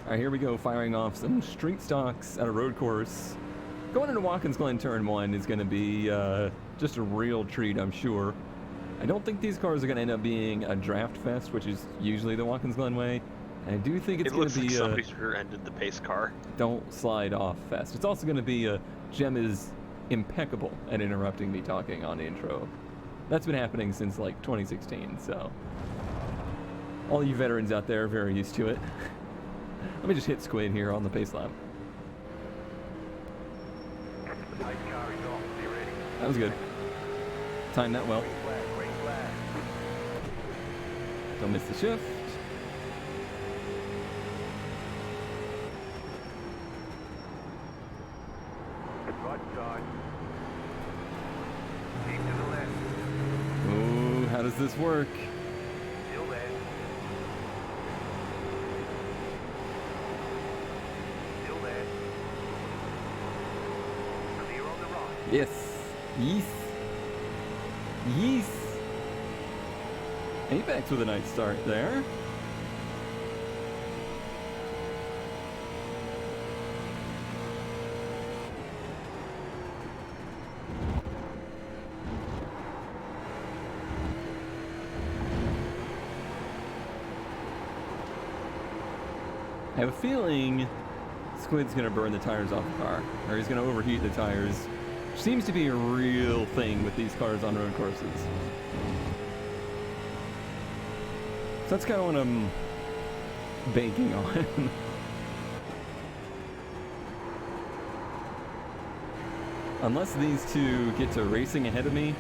Alright, here we go, firing off some street stocks at a road course. Going into Watkins Glen Turn 1 is going to be just a real treat, I'm sure. I don't think these cars are going to end up being a draft fest, which is usually the Watkins Glen way. And I do think it's going to be like somebody's rear-ended the pace car. Don't slide off fest. It's also going to be a Jem is impeccable at interrupting me talking on intro. That's been happening since like 2016, so all you veterans out there are very used to it. Let me just hit Squid here on the pace lap. That was good. Timed that well. Don't miss the shift. Ooh, how does this work? Yes. Yes. Yes. Apex with a nice start there. I have a feeling Squid's gonna burn the tires off the car, or he's gonna overheat the tires. Which seems to be a real thing with these cars on road courses. So that's kind of what I'm banking on. Unless these two get to racing ahead of me,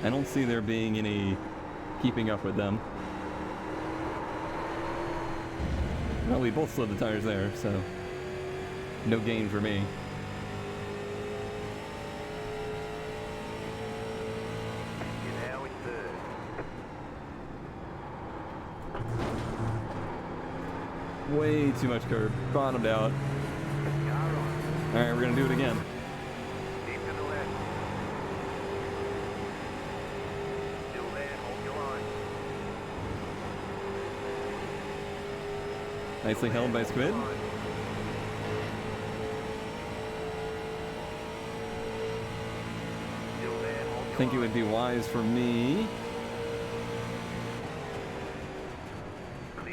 I don't see there being any keeping up with them. Well, we both slid the tires there, so no gain for me. Way too much curb. Bottomed out. Alright, we're gonna do it again. Nicely held by Squid. I think it would be wise for me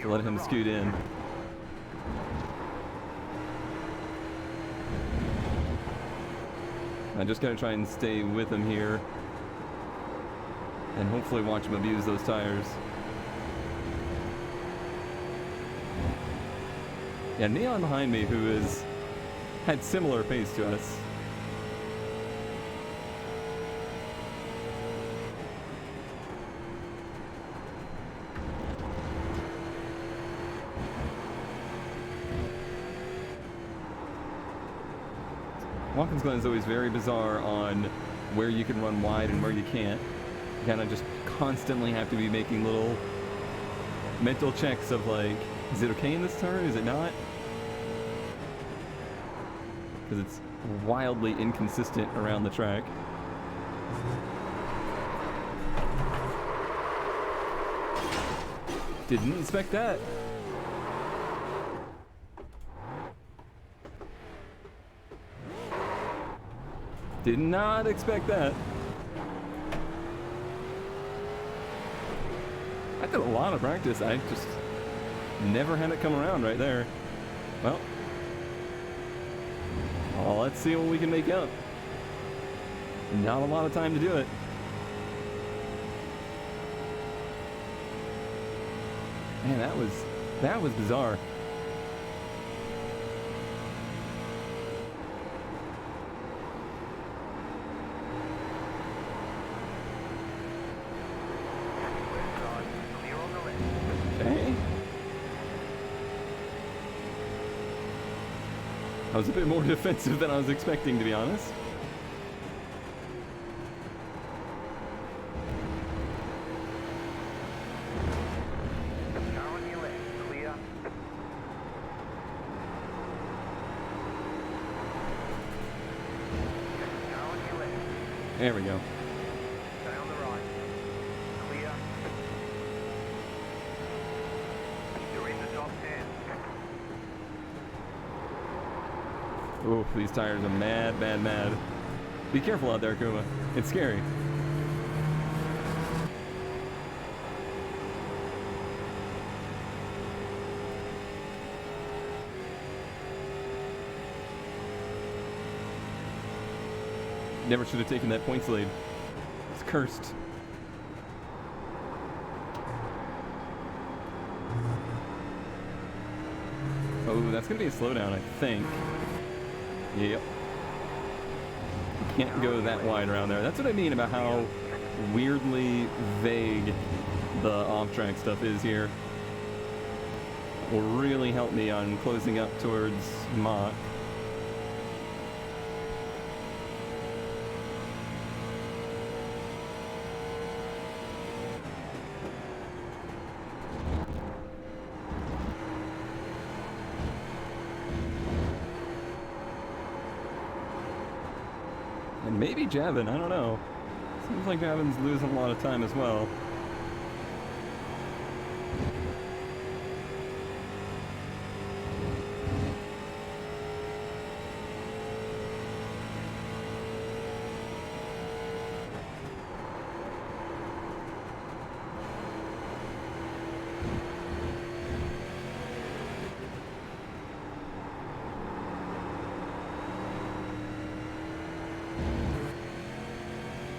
to let him scoot in. I'm just gonna try and stay with him here and hopefully watch him abuse those tires. Yeah, Neon behind me, who has had similar pace to us. Watkins Glen is always very bizarre on where you can run wide and where you can't. You kind of just constantly have to be making little mental checks of like, is it okay in this turn? Is it not? Because it's wildly inconsistent around the track. Didn't expect that. Did not expect that. I did a lot of practice. I just never had it come around right there. Well, let's see what we can make up. Not a lot of time to do it. Man, that was bizarre. I was a bit more defensive than I was expecting, to be honest. There we go. Stay on the right. Clear. You're in the top 10. Oof, these tires are mad, mad, mad. Be careful out there, Kuma. It's scary. Never should have taken that points lead. It's cursed. Oh, that's gonna be a slowdown, I think. Yep. Can't go that wide around there. That's what I mean about how weirdly vague the off-track stuff is here. Will really help me on closing up towards Mach. And maybe Javin, I don't know. Seems like Javin's losing a lot of time as well.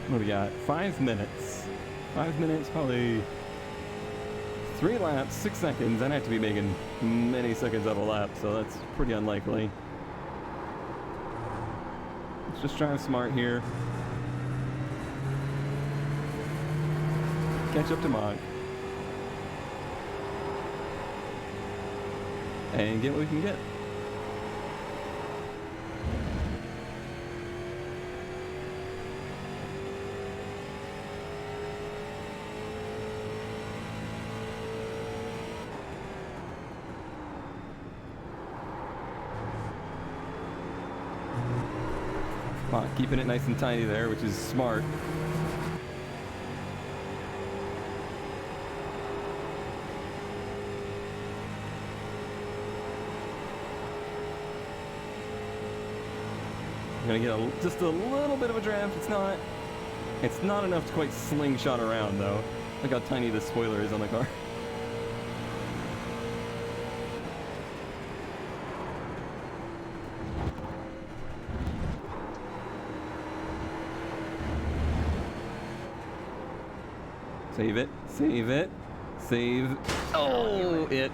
What do we got? 5 minutes. 5 minutes, probably 3 laps, 6 seconds. I'd have to be making many seconds of a lap, so that's pretty unlikely. Let's just drive smart here. Catch up to Mach. And get what we can get. Keeping it nice and tiny there, which is smart. I'm gonna get just a little bit of a draft. It's not enough to quite slingshot around though. Look how tiny the spoiler is on the car. Save it, save it, save. Oh, it.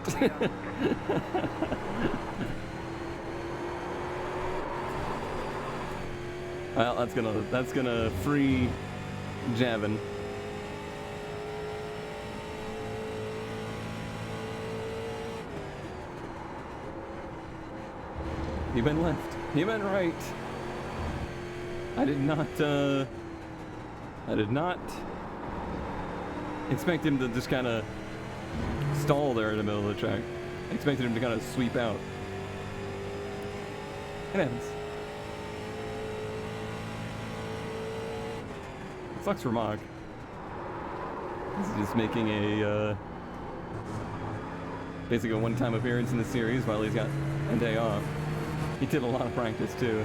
Well, that's gonna free Javin. He went left. He went right. I did not expect him to just kind of stall there in the middle of the track. I expected him to kind of sweep out. It happens. It sucks for Mach. He's just making a basically a one-time appearance in the series while he's got a day off. He did a lot of practice too.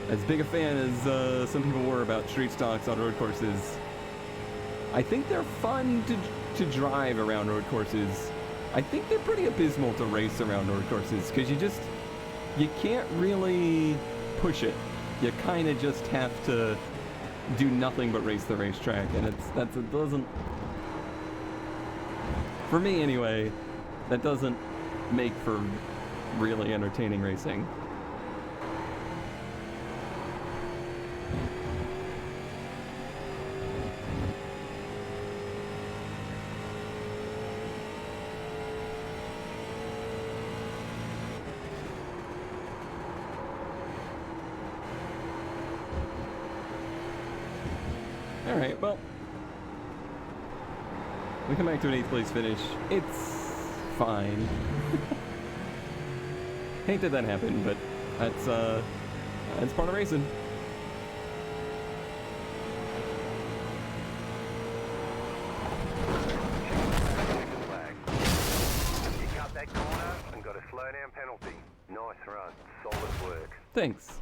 As big a fan as some people were about street stocks on road courses, I think they're fun to drive around road courses. I think they're pretty abysmal to race around road courses because you can't really push it. You kind of just have to do nothing but race the racetrack, and it doesn't, for me anyway, that doesn't make for really entertaining racing. Alright, well, we come back to an 8th place finish. It's fine. Hate that happened, but that's part of racing. You got that corner. Slow down penalty. Nice run. Solid work. Thanks.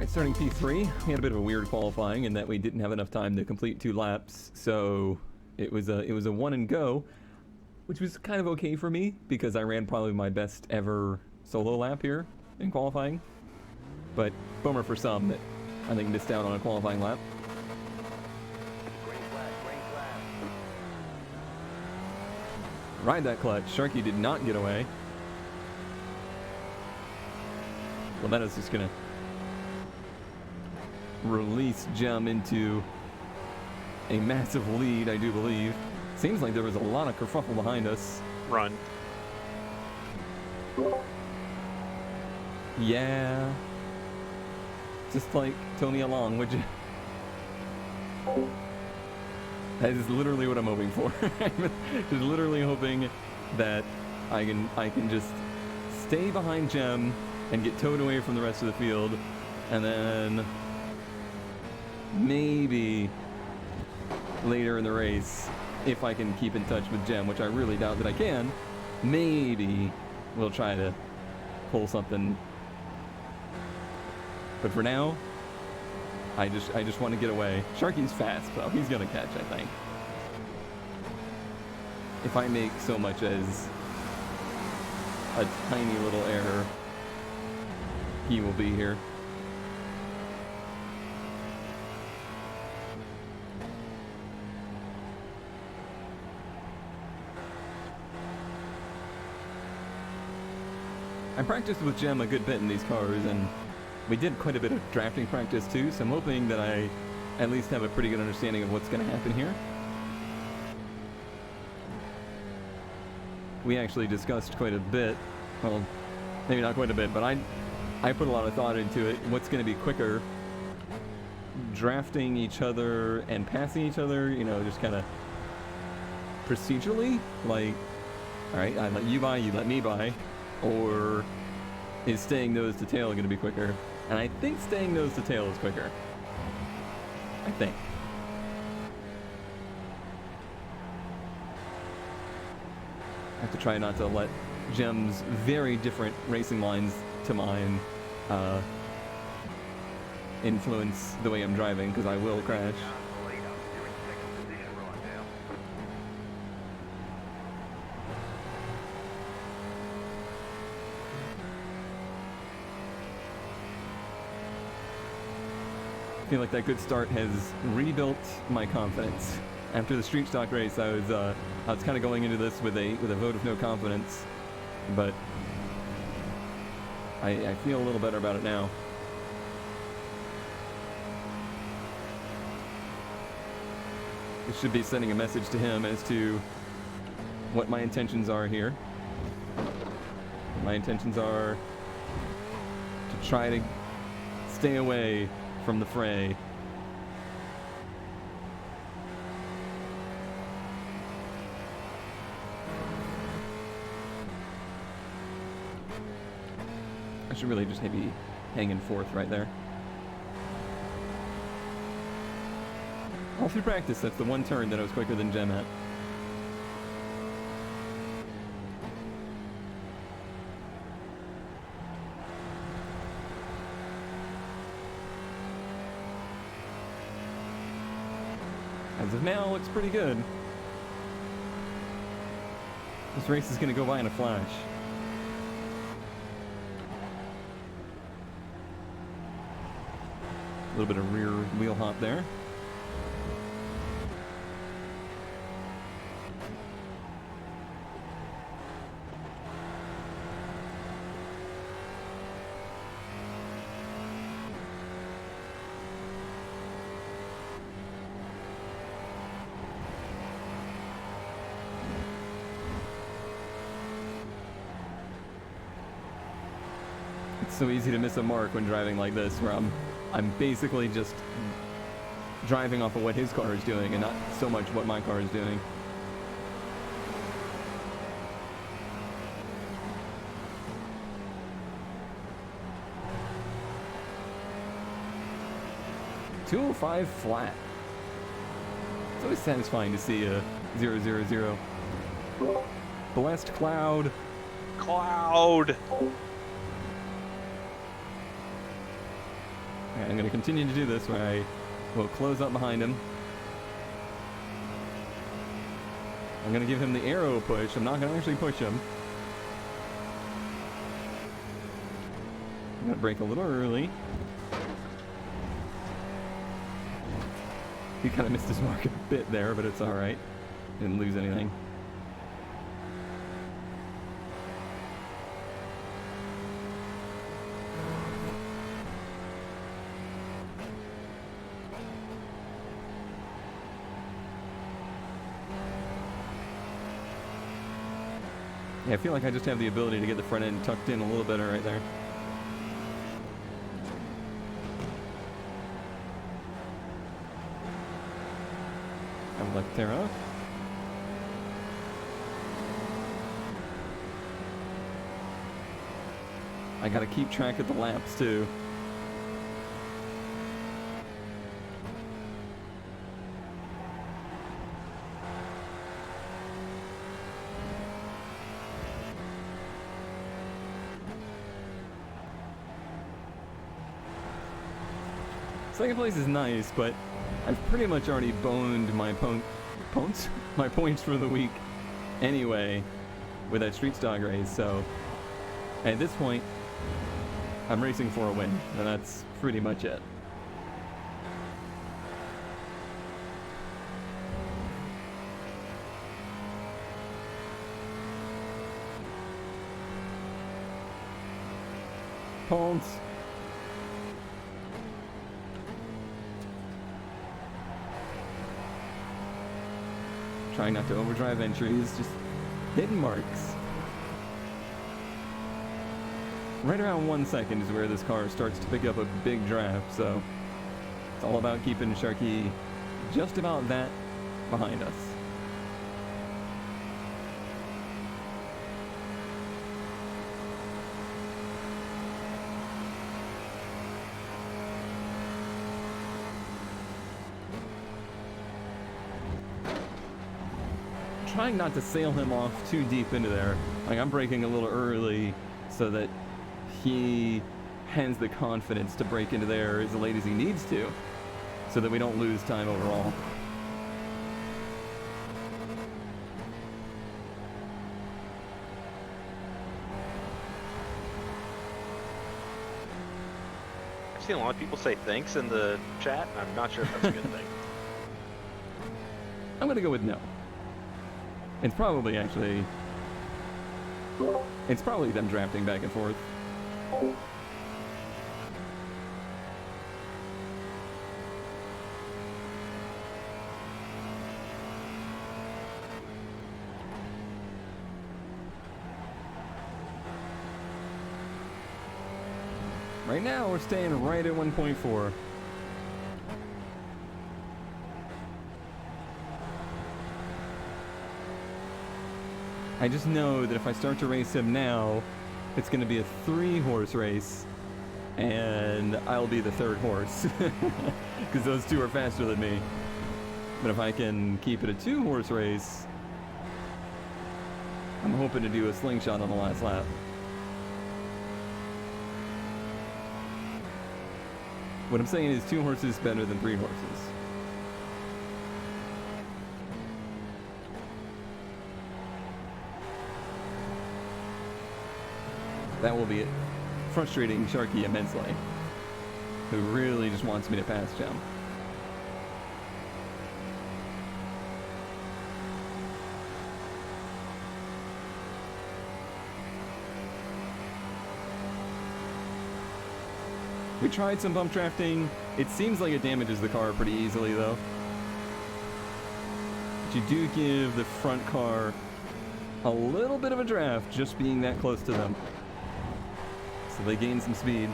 Starting P3, we had a bit of a weird qualifying in that we didn't have enough time to complete 2 laps, so it was a one and go, which was kind of okay for me because I ran probably my best ever solo lap here in qualifying. But bummer for some that I think missed out on a qualifying lap. Green flag, green flag. Ride that clutch. Sharky did not get away. Well, that is just gonna release Gem into a massive lead, I do believe. Seems like there was a lot of kerfuffle behind us. Run. Yeah. Just like Tony along, would you? That is literally what I'm hoping for. Just literally hoping that I can just stay behind Gem and get towed away from the rest of the field, and then maybe later in the race, if I can keep in touch with Gem, which I really doubt that I can, maybe we'll try to pull something. But for now, I just want to get away. Sharky's fast, so he's gonna catch, I think. If I make so much as a tiny little error, he will be here. I practiced with Gem a good bit in these cars, and we did quite a bit of drafting practice too, so I'm hoping that I at least have a pretty good understanding of what's going to happen here. We actually discussed quite a bit, well, maybe not quite a bit, but I put a lot of thought into it. What's going to be quicker, drafting each other and passing each other, you know, just kind of procedurally, like, all right, I let you by, you let me by, or is staying nose to tail going to be quicker? And I think staying nose to tail is quicker. I think. I have to try not to let Gem's very different racing lines to mine influence the way I'm driving, because I will crash. The leader. You're in second position right now. I feel like that good start has rebuilt my confidence. After the street stock race, I was kind of going into this with a vote of no confidence, but I feel a little better about it now. It should be sending a message to him as to what my intentions are here. My intentions are to try to stay away from the fray. I should really just maybe hang in fourth right there. All through practice, that's the one turn that I was quicker than Gem at. As of now, looks pretty good. This race is going to go by in a flash. A little bit of rear wheel hop there. so easy to miss a mark when driving like this, where I'm basically just driving off of what his car is doing and not so much what my car is doing. .205 flat. It's always satisfying to see a 000. Blessed cloud. Cloud! Alright, I'm going to continue to do this where I will close up behind him. I'm going to give him the arrow push. I'm not going to actually push him. I'm going to brake a little early. He kind of missed his mark a bit there, but it's alright. Didn't lose anything. Yeah, I feel like I just have the ability to get the front end tucked in a little better right there. I would like to tear off. I gotta keep track of the laps too. Second place is nice, but I've pretty much already boned my my points for the week anyway with that street stock race, so at this point I'm racing for a win, and that's pretty much it. Points. Trying not to overdrive entries, just hitting marks. Right around 1 second is where this car starts to pick up a big draft, so it's all about keeping Sharky just about that behind us. Trying not to sail him off too deep into there. Like, I'm braking a little early so that he has the confidence to brake into there as late as he needs to, so that we don't lose time overall. I've seen a lot of people say thanks in the chat, and I'm not sure if that's a good thing. I'm gonna go with no. It's probably them drafting back and forth. Right now, we're staying right at 1.4. I just know that if I start to race him now, it's going to be a 3-horse race, and I'll be the 3rd horse, because those two are faster than me. But if I can keep it a 2-horse race, I'm hoping to do a slingshot on the last lap. What I'm saying is 2 horses better than 3 horses. That will be frustrating Sharky immensely, who really just wants me to pass jump. We tried some bump drafting. It seems like it damages the car pretty easily though. But you do give the front car a little bit of a draft just being that close to them. so they gain some speed.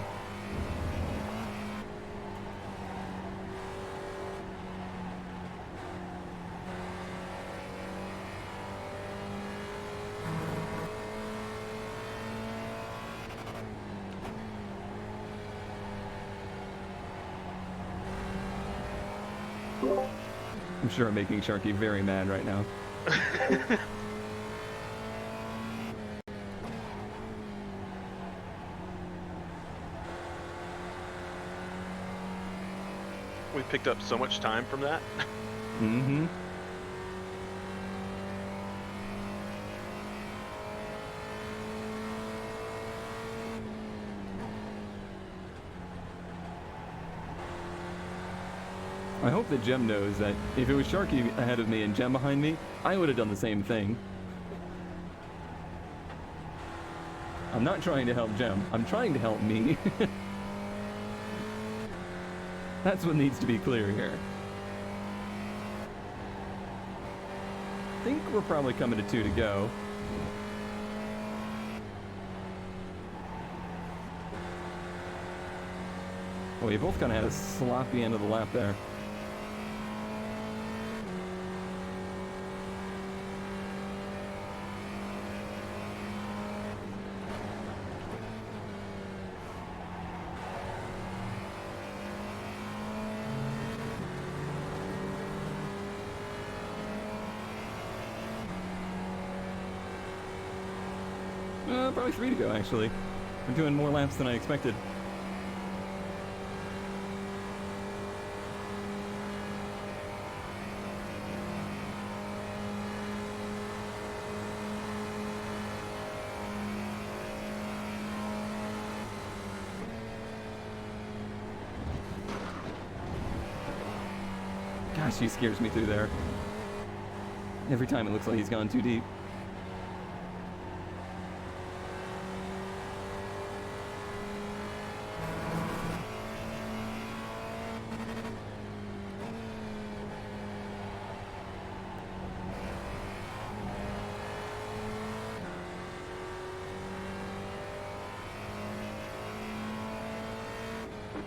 I'm sure I'm making Sharky very mad right now. We picked up so much time from that. Mm-hmm. I hope that Jem knows that if it was Sharky ahead of me and Jem behind me, I would have done the same thing. I'm not trying to help Jem. I'm trying to help me. That's what needs to be clear here. I think we're probably coming to 2 to go. Well, we both kind of had a sloppy end of the lap there. Probably 3 to go, actually. We're doing more laps than I expected. Gosh, he scares me through there. Every time it looks like he's gone too deep.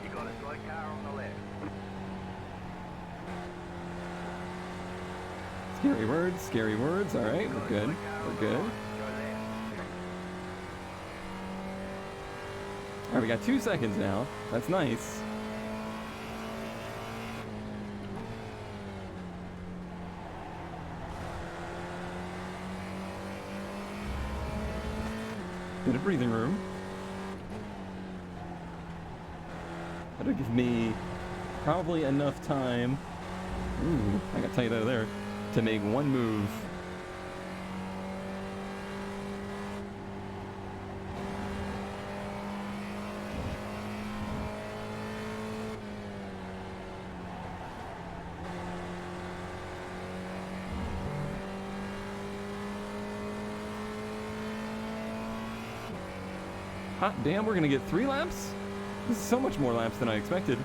You got a slow car on the left. Scary words, scary words. All right, we're good. We're good. Go left. All right, we got 2 seconds now. That's nice. Bit of breathing room. That'll give me probably enough time. Ooh, I got tight out of there. To make one move. Hot damn, we're gonna get 3 laps? This is so much more laps than I expected.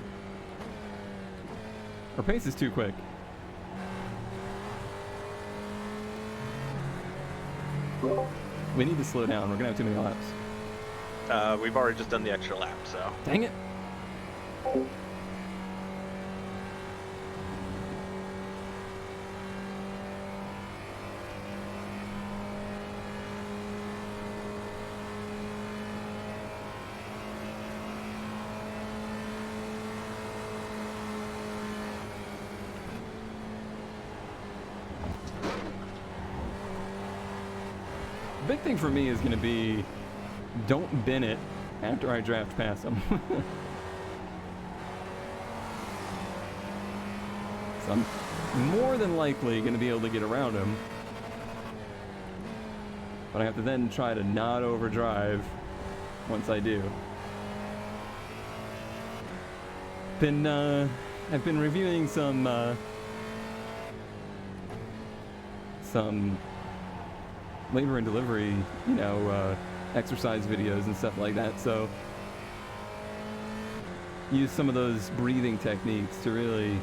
Our pace is too quick. We need to slow down. We're gonna have too many laps. We've already just done the extra lap, so. Dang it. Big thing for me is going to be don't bin it after I draft past them. So I'm more than likely going to be able to get around him. But I have to then try to not overdrive once I do. I've been reviewing some labor and delivery, exercise videos and stuff like that. So use some of those breathing techniques to really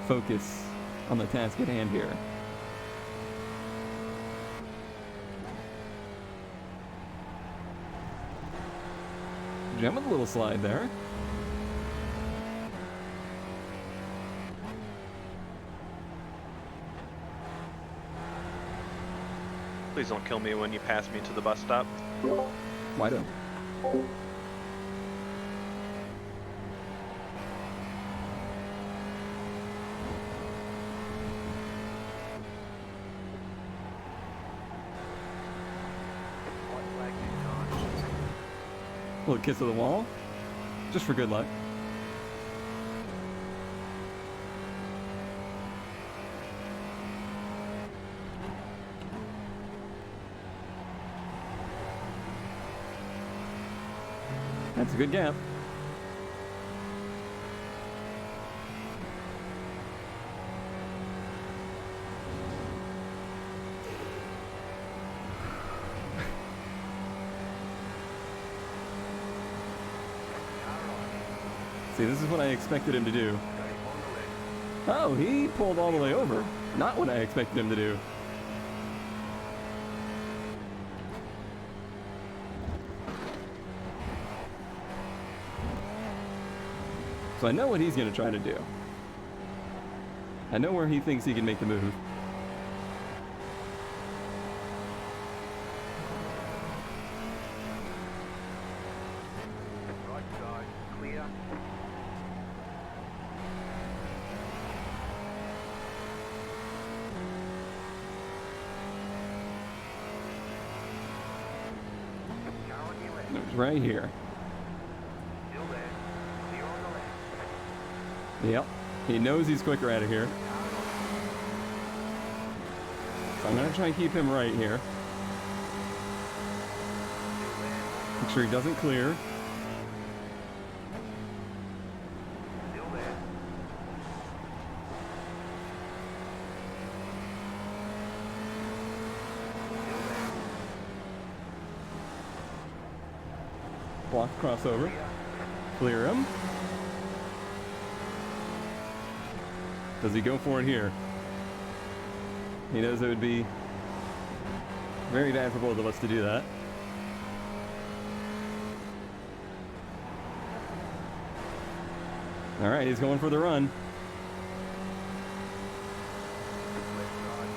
focus on the task at hand here. Gem with a little slide there. Please don't kill me when you pass me to the bus stop. Why don't? White flag this time. Little kiss of the wall. Just for good luck. That's a good gap. See, this is what I expected him to do. Got him on the left. Oh, he pulled all the way over. Not what I expected him to do. So I know what he's going to try to do. I know where he thinks he can make the move. Right side, clear. Car on your left. It was right here. Still there. Clear on the left. Yep. He knows he's quicker out of here. So I'm going to try and keep him right here. Make sure he doesn't clear. Still there. Still there. Block crossover. Clear him. Does he go for it here? He knows it would be very bad for both of us to do that. All right, he's going for the run. Left side.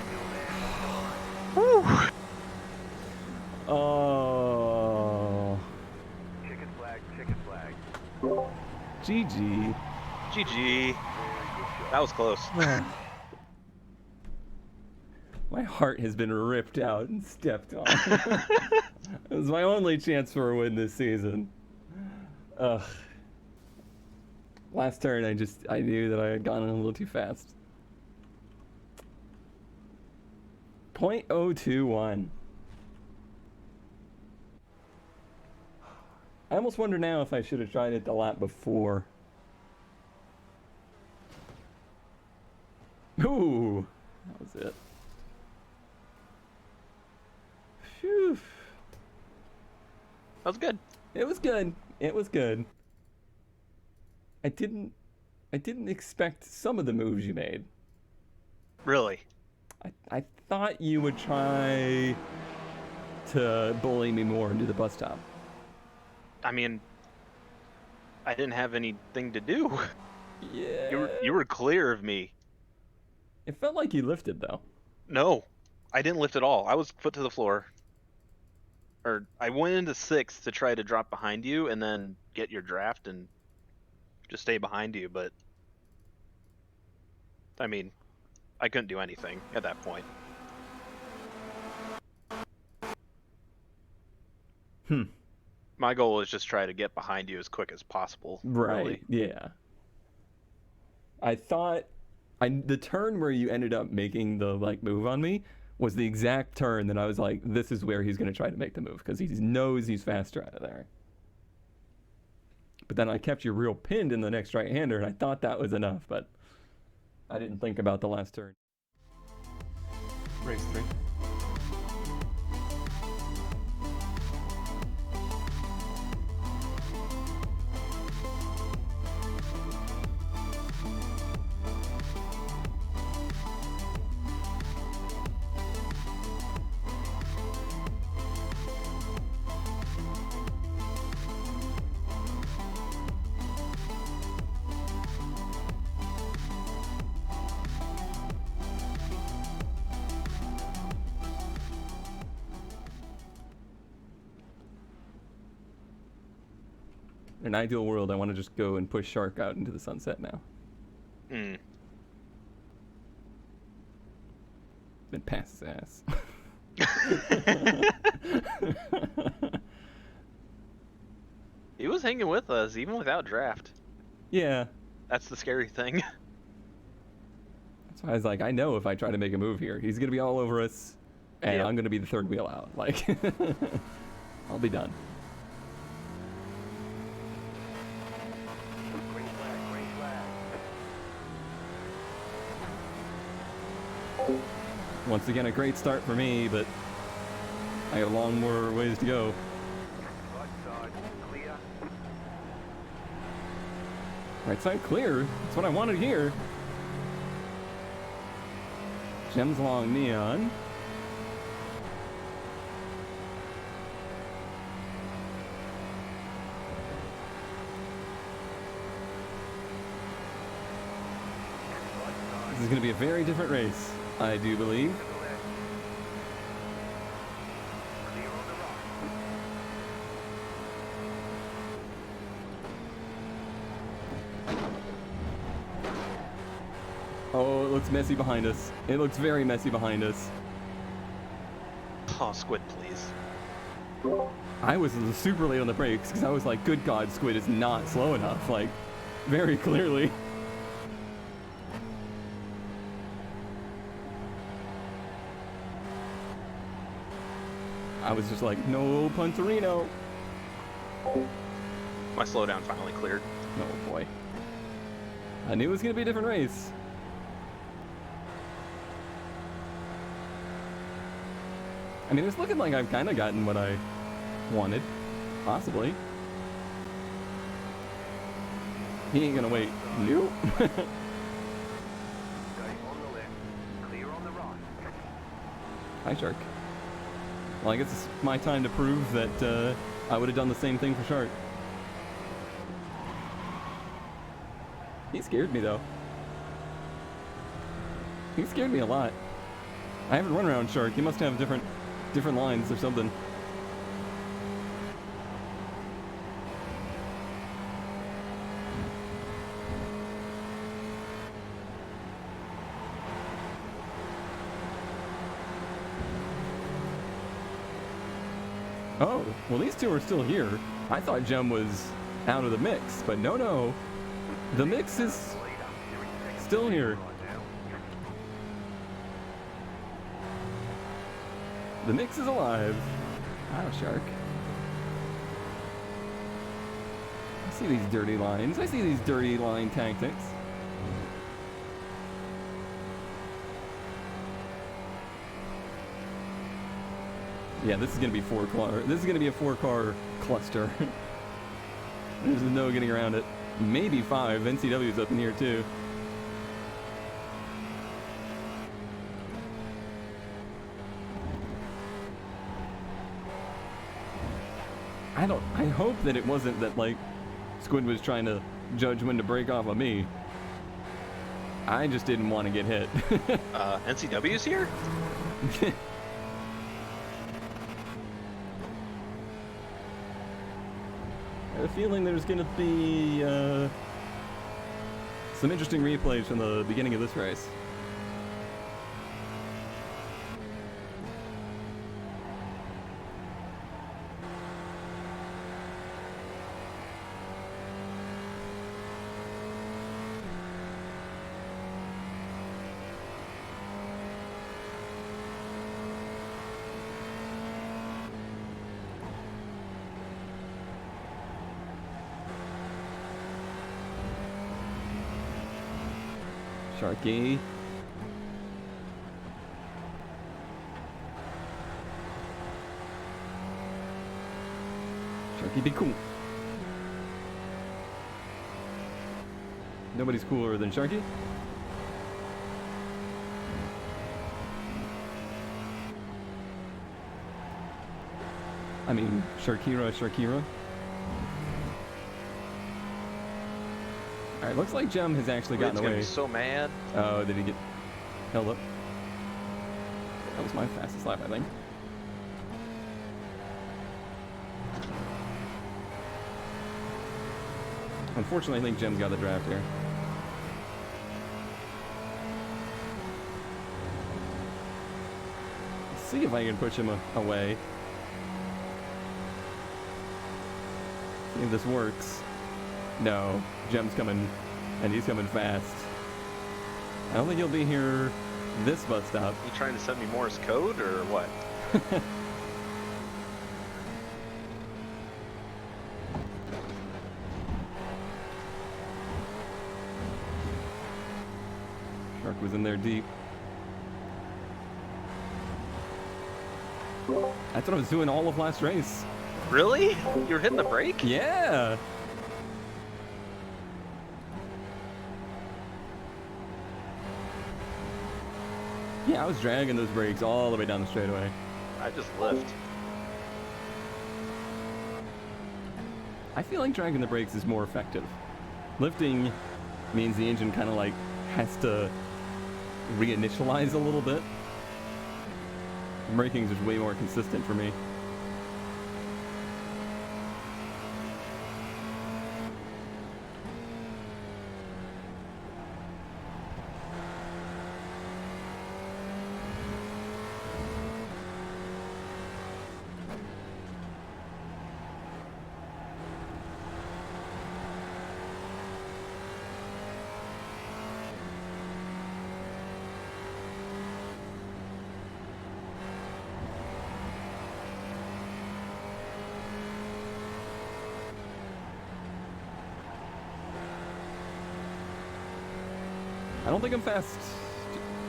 Still there. Oh, Chicken flag, chicken flag. GG. GG. That was close. My heart has been ripped out and stepped on. It was my only chance for a win this season. Ugh. Last turn, I knew that I had gone in a little too fast. 0.021. I almost wonder now if I should have tried it the lap before. Ooh, that was it. Phew. That was good. It was good. It was good. I didn't expect some of the moves you made. Really. I thought you would try to bully me more into the bus stop. I mean, I didn't have anything to do. Yeah. You were clear of me. It felt like you lifted though. No, I didn't lift at all. I was foot to the floor. Or I went into sixth to try to drop behind you and then get your draft and just stay behind you, but I mean, I couldn't do anything at that point. My goal was just try to get behind you as quick as possible. Right. Really. Yeah. I thought the turn where you ended up making the move on me was the exact turn that I was like, this is where he's going to try to make the move because he knows he's faster out of there. But then I kept you real pinned in the next right-hander, and I thought that was enough, but I didn't think about the last turn. Race 3. In an ideal world, I want to just go and push Shark out into the sunset now. Hmm. Then pass his ass. He was hanging with us even without draft. Yeah. That's the scary thing. That's why I was like, I know if I try to make a move here, he's gonna be all over us, and Yep. I'm gonna be the third wheel out. Like, I'll be done. Green flag, green flag. Once again, a great start for me, but I got a long more ways to go. Right side, clear. Right side clear. That's what I wanted here. Gems along Neon. This is going to be a very different race, I do believe. To the left. Clear on the right. Oh, it looks messy behind us. It looks very messy behind us. Oh, Squid, please. I was super late on the brakes because I was like, good God, Squid is not slow enough. Like, very clearly. I was just like, no Punterino. My slowdown finally cleared. Oh boy. I knew it was going to be a different race. I mean, it's looking like I've kind of gotten what I wanted. Possibly. He ain't gonna wait. Nope. Stay on the left. Clear on the right. Hi, Shark. Well, I guess it's my time to prove that I would have done the same thing for Shark. He scared me, though. He scared me a lot. I haven't run around Shark. He must have different lines or something. Oh, well, these two are still here. I thought Gem was out of the mix, but no. The mix is still here. The mix is alive. Wow, Shark. I see these dirty lines. I see these dirty line tactics. Yeah, this is gonna be This is gonna be a 4-car cluster. There's no getting around it. Maybe 5. NCW's up in here too. I hope that it wasn't that, like, Squid was trying to judge when to break off of me. I just didn't want to get hit. NCW's here? I have a feeling there's going to be some interesting replays from the beginning of this race. Sharky. Sharky, be cool. Nobody's cooler than Sharky. I mean, Sharkira. Alright, looks like Gem has actually gotten Squid's gonna away. be so mad. Oh, did he get held up? That was my fastest lap, I think. Unfortunately, I think Jim's got the draft here. Let's see if I can push him away. See if this works. No, Jim's coming, and he's coming fast. I don't think he'll be here this bus stop. You trying to send me Morse code or what? Shark was in there deep. That's what I was doing all of last race. Really? You were hitting the brake? Yeah. Yeah, I was dragging those brakes all the way down the straightaway. I just lift. I feel like dragging the brakes is more effective. Lifting means the engine kind of like has to reinitialize a little bit. Braking is just way more consistent for me. I don't think I'm fast.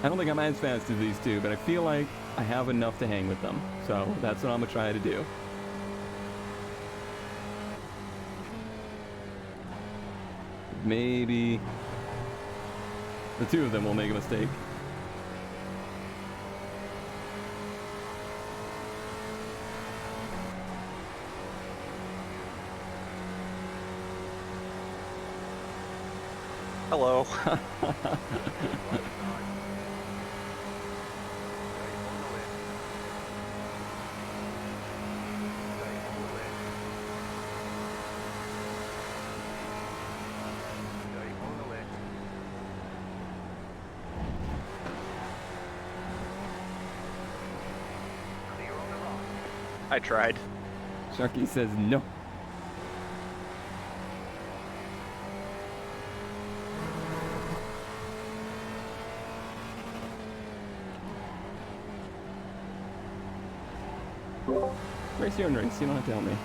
I don't think I'm as fast as these two, but I feel like I have enough to hang with them. So that's what I'm gonna try to do. Maybe the two of them will make a mistake. Hello. I tried. Sharky says no. Race your own race, you don't have to help me.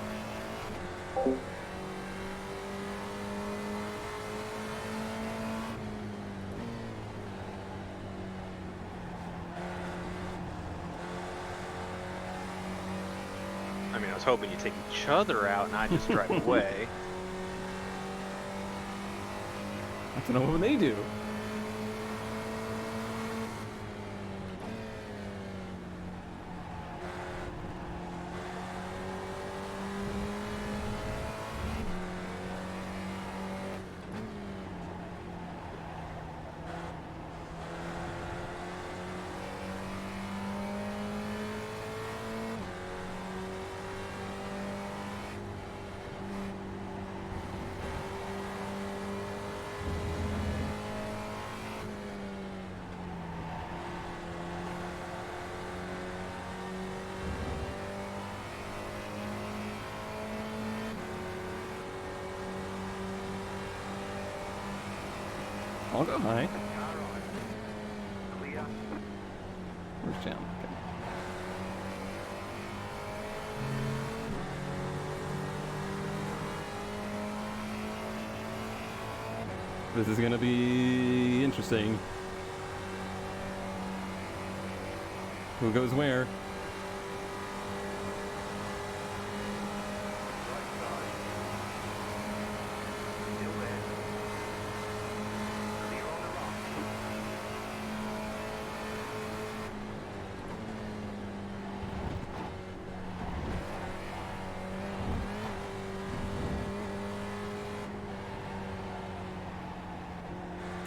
I mean, I was hoping you'd take each other out and I just drive away. I don't know what they do. I'll go high. Clear. Where's Jam? Okay. This is gonna be interesting. Who goes where?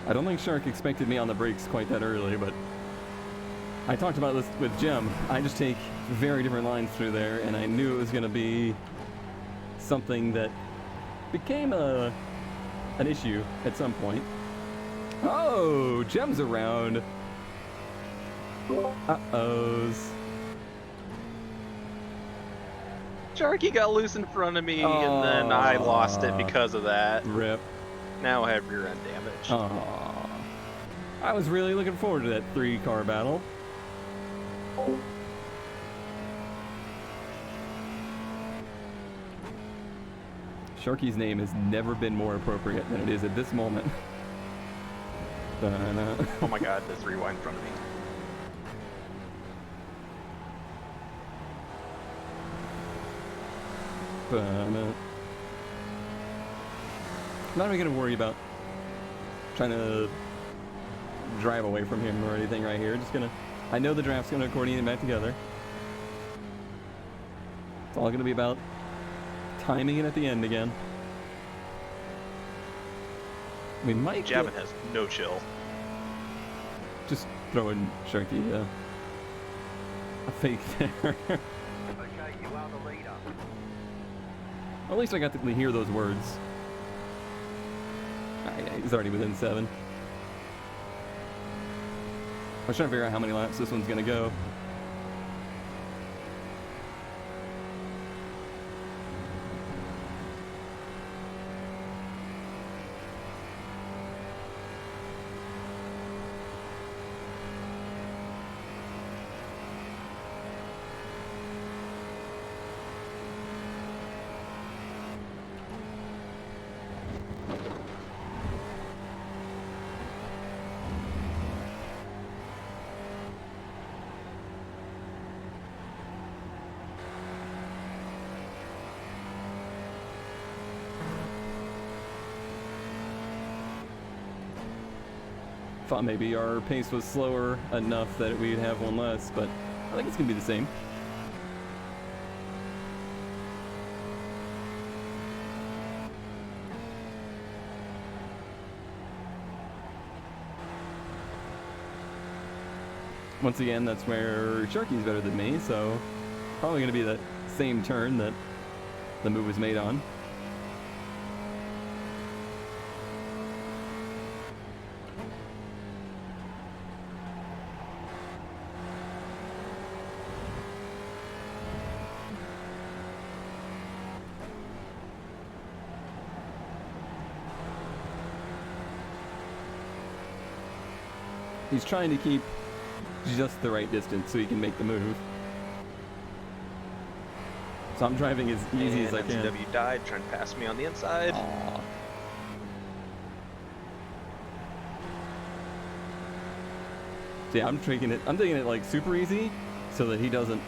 I don't think Shark expected me on the brakes quite that early, but I talked about this with Jim. I just take very different lines through there, and I knew it was going to be something that became a an issue at some point. Oh, Gem's around. Uh-ohs. Sharky got loose in front of me, and then I lost it because of that. Rip. Now I have rear end damage. Aww. I was really looking forward to that 3-car battle. Sharky's name has never been more appropriate than it is at this moment. Oh my god, there's rewind in front of me. I'm not even gonna worry about trying to drive away from him or anything right here. Just gonna, I know the draft's gonna accordion back together. It's all gonna be about timing it at the end again. We might Javin has no chill. just throwing Sharky a fake there. Okay, you are the leader. At least I got to hear those words. Yeah, he's already within 7. I was trying to figure out how many laps this one's gonna go. Thought maybe our pace was slower enough that we'd have one less, but I think it's gonna be the same. Once again, that's where Sharky's better than me, so probably gonna be the same turn that the move was made on. He's trying to keep just the right distance so he can make the move. So I'm driving as easy as I can. MCW died trying to pass me on the inside. Aww. So yeah, I'm taking it like super easy so that he doesn't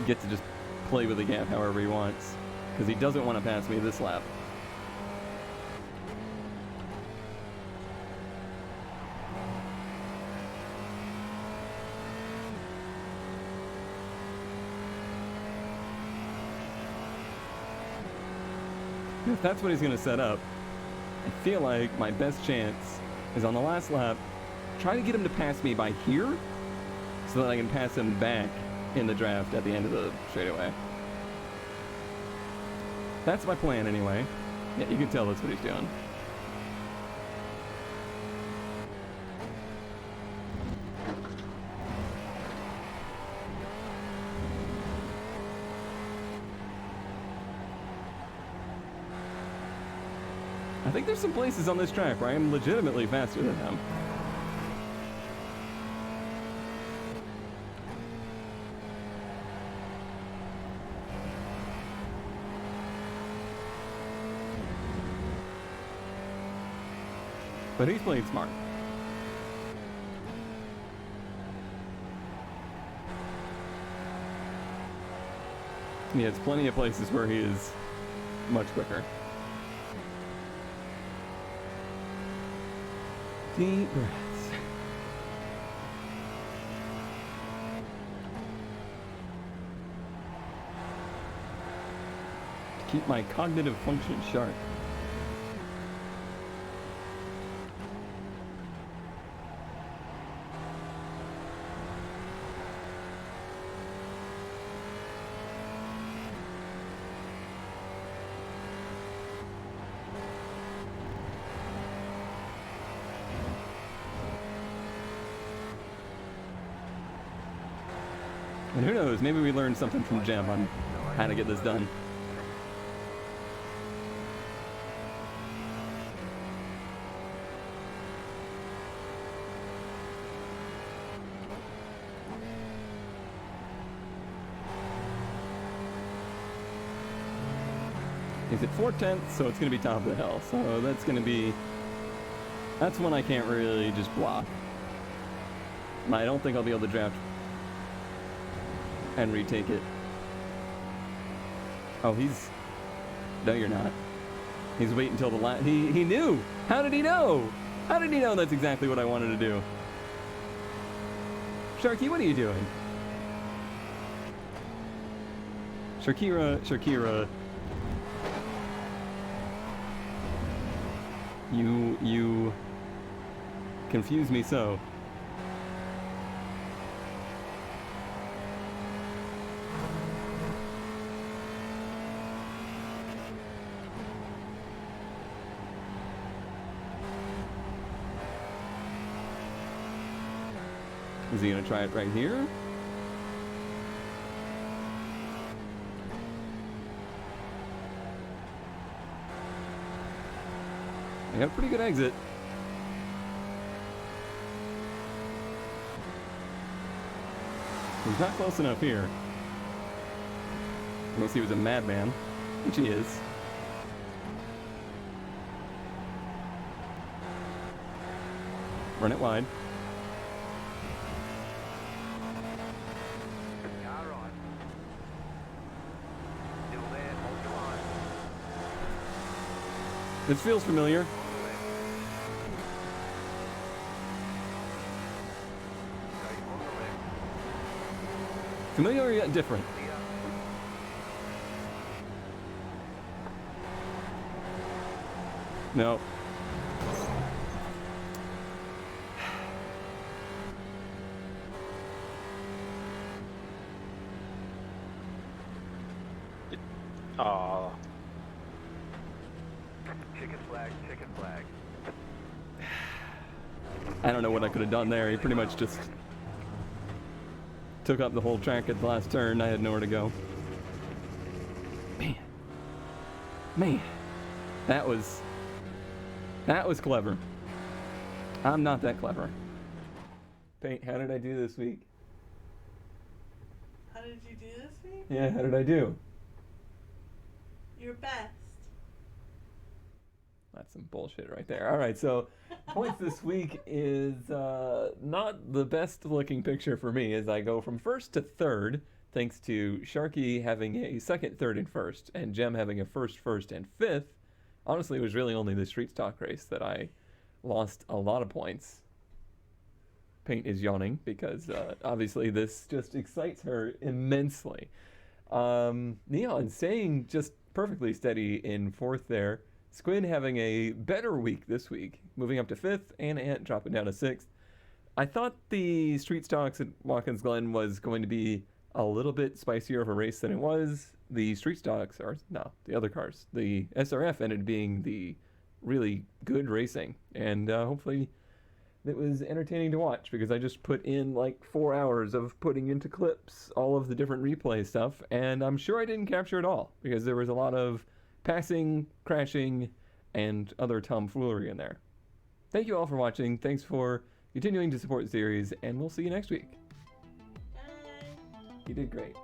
get to just play with the gap however he wants. Because he doesn't want to pass me this lap. If that's what he's going to set up, I feel like my best chance is on the last lap, try to get him to pass me by here so that I can pass him back in the draft at the end of the straightaway. That's my plan anyway. Yeah, you can tell that's what he's doing. I think there's some places on this track where I am legitimately faster than him. But he's playing smart. Yeah, it's plenty of places where he is much quicker. Deep breaths. To keep my cognitive function sharp. And who knows, maybe we learned something from Gem on how to get this done. He's at 4/10, so it's going to be top of the hill. So that's going to be... That's one I can't really just block. And I don't think I'll be able to draft and retake it. Oh, he's... No, you're not. He's waiting until the last... He knew! How did he know? How did he know that's exactly what I wanted to do? Sharky, what are you doing? Shakira... You confuse me so. Is he gonna try it right here? I got a pretty good exit. He's not close enough here. Unless he was a madman, which he is. Run it wide. Car right. Still there, hold your line. This feels familiar. On the left. Stay on the left. Familiar yet different. Clear. No. Aw. Chicken flag, chicken flag. I don't know what I could have done there. He pretty much just took up the whole track at the last turn. I had nowhere to go. Man. That was clever. I'm not that clever. Paint, how did I do this week? How did you do this week? Yeah, how did I do? Your best. That's some bullshit right there. All right, so points this week is not the best looking picture for me as I go from first to third, thanks to Sharky having a second, third, and first, and Gem having a first, and fifth. Honestly, it was really only the street stock race that I lost a lot of points. Paint is yawning because obviously this just excites her immensely. Neon staying just perfectly steady in fourth there. Squid having a better week this week, moving up to fifth, and Ant dropping down to sixth. I thought the street stocks at Watkins Glen was going to be a little bit spicier of a race than it was. The street stocks, or no, the other cars, the SRF ended up being the really good racing, and hopefully it was entertaining to watch because I just put in like 4 hours of putting into clips all of the different replay stuff, and I'm sure I didn't capture it all because there was a lot of passing, crashing, and other tomfoolery in there. Thank you all for watching. Thanks for continuing to support the series, and we'll see you next week. Bye. You did great.